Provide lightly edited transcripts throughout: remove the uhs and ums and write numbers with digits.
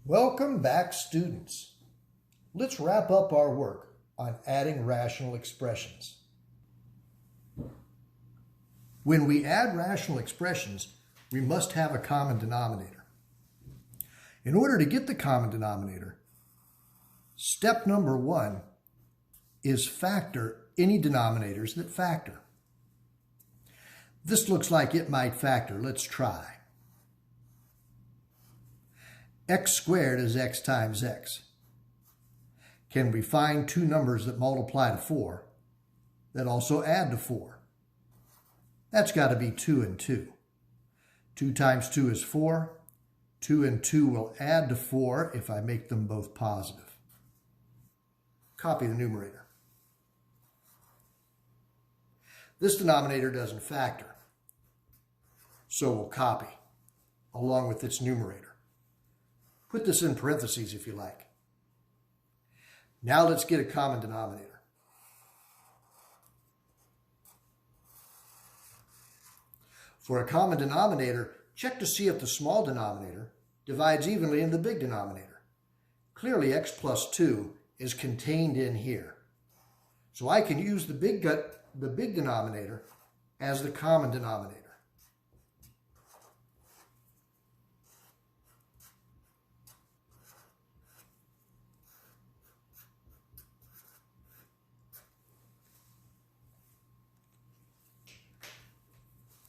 Welcome back, students. Let's wrap up our work on adding rational expressions. When we add rational expressions, we must have a common denominator. In order to get the common denominator, step number 1 is factor any denominators that factor. This looks like it might factor. Let's try. X squared is x times x. Can we find two numbers that multiply to 4 that also add to 4? That's got to be 2 and 2. 2 times 2 is 4. 2 and 2 will add to 4 if I make them both positive. Copy the numerator. This denominator doesn't factor, so we'll copy along with its numerator. Put this in parentheses if you like. Now let's get a common denominator. For a common denominator, check to see if the small denominator divides evenly in the big denominator. Clearly x plus 2 is contained in here. So I can use the big denominator as the common denominator.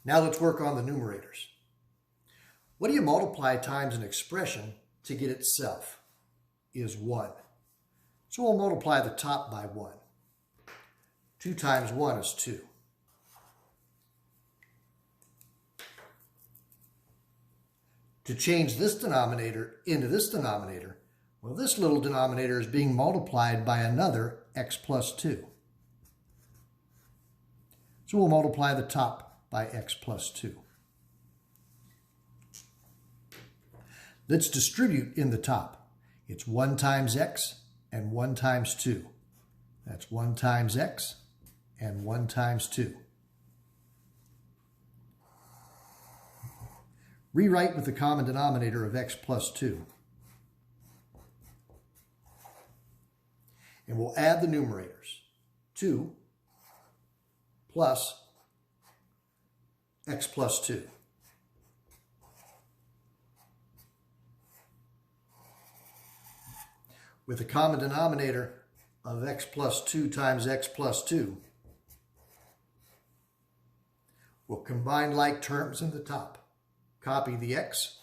Now let's work on the numerators. What do you multiply times an expression to get itself? Is 1. So we'll multiply the top by 1. 2 times 1 is 2. To change this denominator into this denominator, well, this little denominator is being multiplied by another x plus 2. So we'll multiply the top by x plus 2. Let's distribute in the top. It's 1 times x and 1 times 2. That's 1 times x and 1 times 2. Rewrite with the common denominator of x plus 2. And we'll add the numerators. 2 plus x plus 2. With the common denominator of x plus 2 times x plus 2, we'll combine like terms in the top. Copy the x,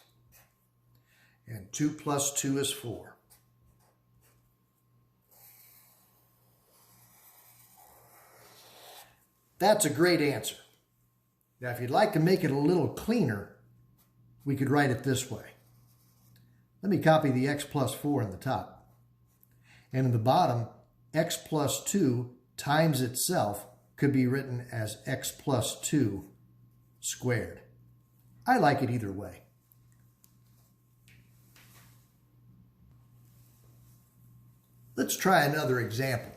and 2 plus 2 is 4. That's a great answer. Now, if you'd like to make it a little cleaner, we could write it this way. Let me copy the x plus 4 in the top. And in the bottom, x plus 2 times itself could be written as x plus 2 squared. I like it either way. Let's try another example.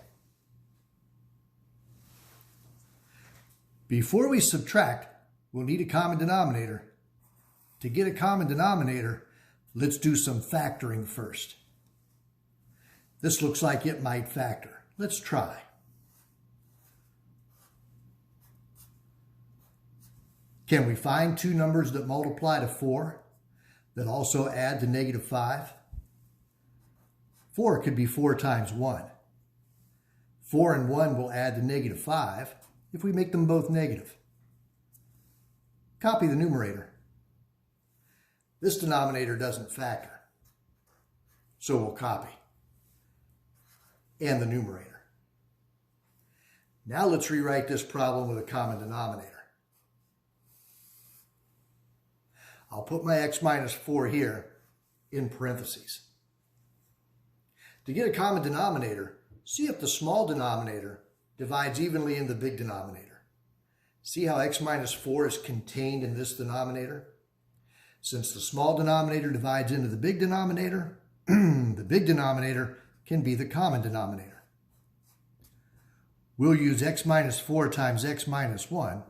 Before we subtract, we'll need a common denominator. To get a common denominator, let's do some factoring first. This looks like it might factor. Let's try. Can we find two numbers that multiply to 4 that also add to negative 5? 4 could be 4 times 1. 4 and 1 will add to negative 5 if we make them both negative. Copy the numerator. This denominator doesn't factor, so we'll copy. And the numerator. Now let's rewrite this problem with a common denominator. I'll put my x minus 4 here in parentheses. To get a common denominator, see if the small denominator divides evenly in the big denominator. See how x minus 4 is contained in this denominator? Since the small denominator divides into the big denominator, the big denominator can be the common denominator. We'll use x minus 4 times x minus 1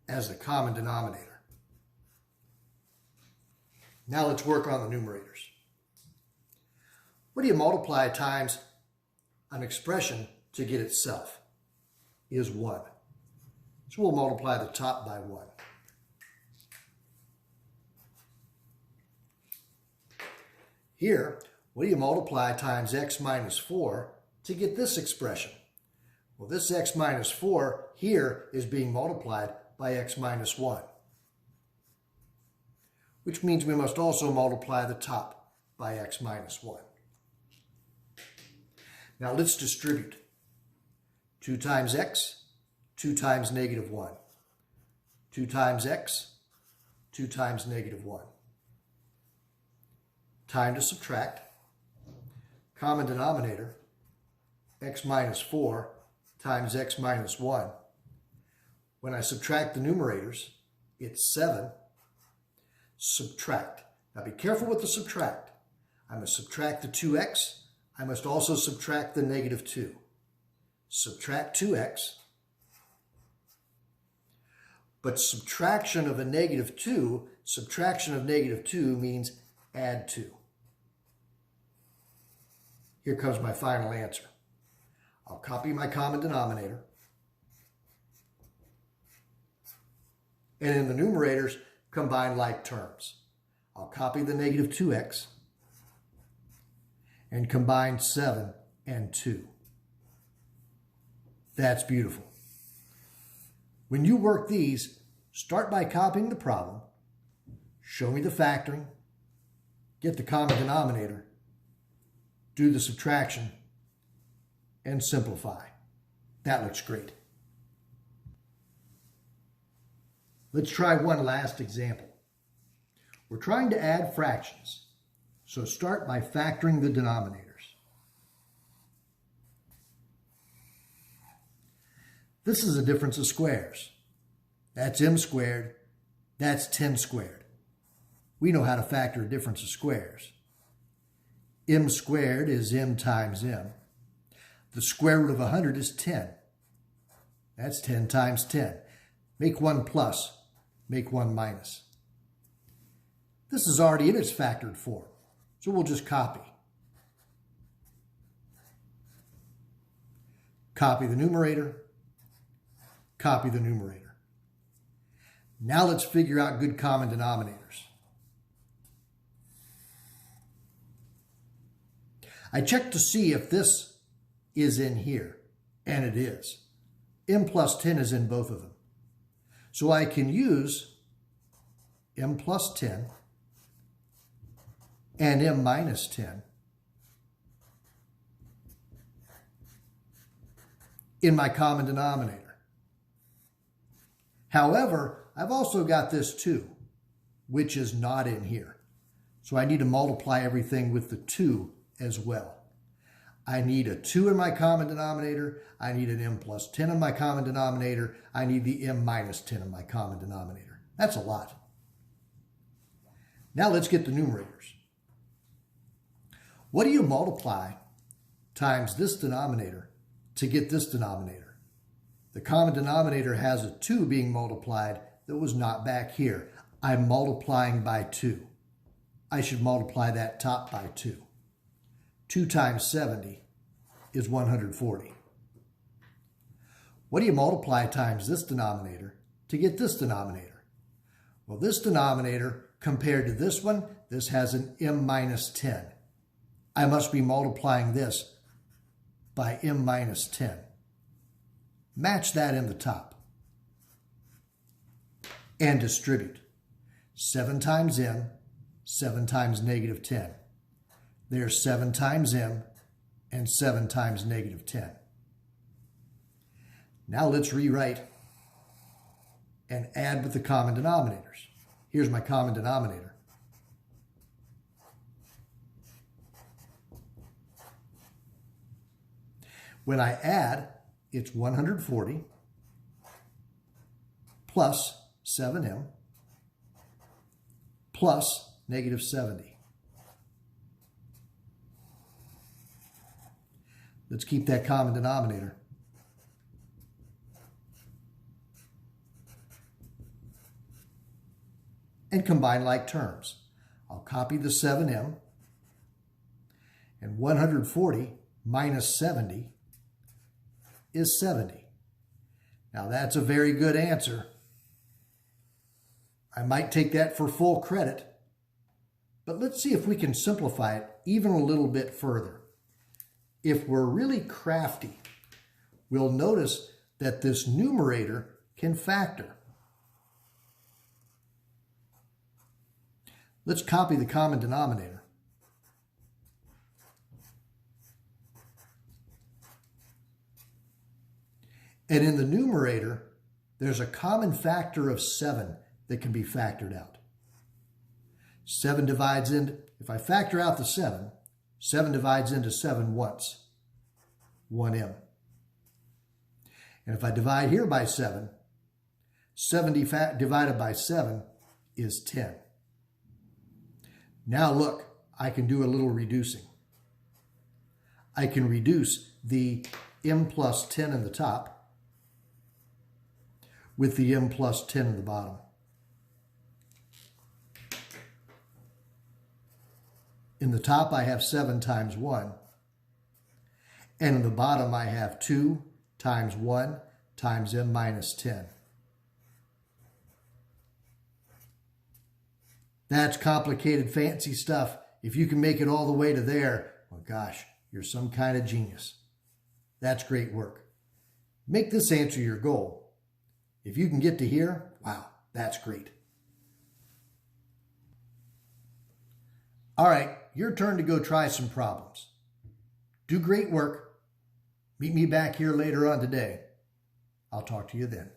as the common denominator. Now let's work on the numerators. What do you multiply times an expression to get itself? Is 1. So we'll multiply the top by 1. Here, what do you multiply times x minus 4 to get this expression? Well, this x minus 4 here is being multiplied by x minus 1, which means we must also multiply the top by x minus 1. Now let's distribute. 2 times x, 2 times negative 1. 2 times x, 2 times negative 1. Time to subtract. Common denominator, x minus 4 times x minus 1. When I subtract the numerators, it's 7. Subtract. Now be careful with the subtract. I must subtract the 2x. I must also subtract the negative 2. Subtract 2x. But subtraction of a negative 2, subtraction of negative 2 means add 2. Here comes my final answer. I'll copy my common denominator. And in the numerators, combine like terms. I'll copy the negative 2x and combine 7 and 2. That's beautiful. When you work these, start by copying the problem, show me the factoring, get the common denominator, do the subtraction, and simplify. That looks great. Let's try one last example. We're trying to add fractions, so start by factoring the denominators. This is a difference of squares. That's m squared, that's 10 squared. We know how to factor a difference of squares. M squared is m times m. The square root of 100 is 10. That's 10 times 10. Make one plus, make one minus. This is already in its factored form, so we'll just copy. Copy the numerator, copy the numerator. Now let's figure out good common denominators. I checked to see if this is in here, and it is. M plus 10 is in both of them. So I can use m plus 10 and m minus 10 in my common denominator. However, I've also got this 2, which is not in here. So I need to multiply everything with the 2 as well. I need a 2 in my common denominator. I need an m plus 10 in my common denominator. I need the m minus 10 in my common denominator. That's a lot. Now let's get the numerators. What do you multiply times this denominator to get this denominator? The common denominator has a 2 being multiplied that was not back here. I'm multiplying by 2. I should multiply that top by 2. 2 times 70 is 140. What do you multiply times this denominator to get this denominator? Well, this denominator, compared to this one, this has an m minus 10. I must be multiplying this by m minus 10. Match that in the top. And distribute. 7 times m, 7 times negative 10. There's 7 times m and 7 times negative 10. Now let's rewrite and add with the common denominators. Here's my common denominator. When I add, it's 140 plus 7m plus negative 70. Let's keep that common denominator. And combine like terms. I'll copy the 7m And 140 minus 70 is 70. Now that's a very good answer. I might take that for full credit, but let's see if we can simplify it even a little bit further. If we're really crafty, we'll notice that this numerator can factor. Let's copy the common denominator. And in the numerator, there's a common factor of 7 that can be factored out. 7 divides into, if I factor out the 7, 7 divides into 7 once, 1m. And if I divide here by 7, 7 divided by 7 is 10. Now look, I can do a little reducing. I can reduce the m plus 10 in the top with the m plus 10 in the bottom. In the top, I have 7 times 1. And in the bottom, I have 2 times 1 times m minus 10. That's complicated, fancy stuff. If you can make it all the way to there, well, gosh, you're some kind of genius. That's great work. Make this answer your goal. If you can get to here, wow, that's great. All right, your turn to go try some problems. Do great work. Meet me back here later on today. I'll talk to you then.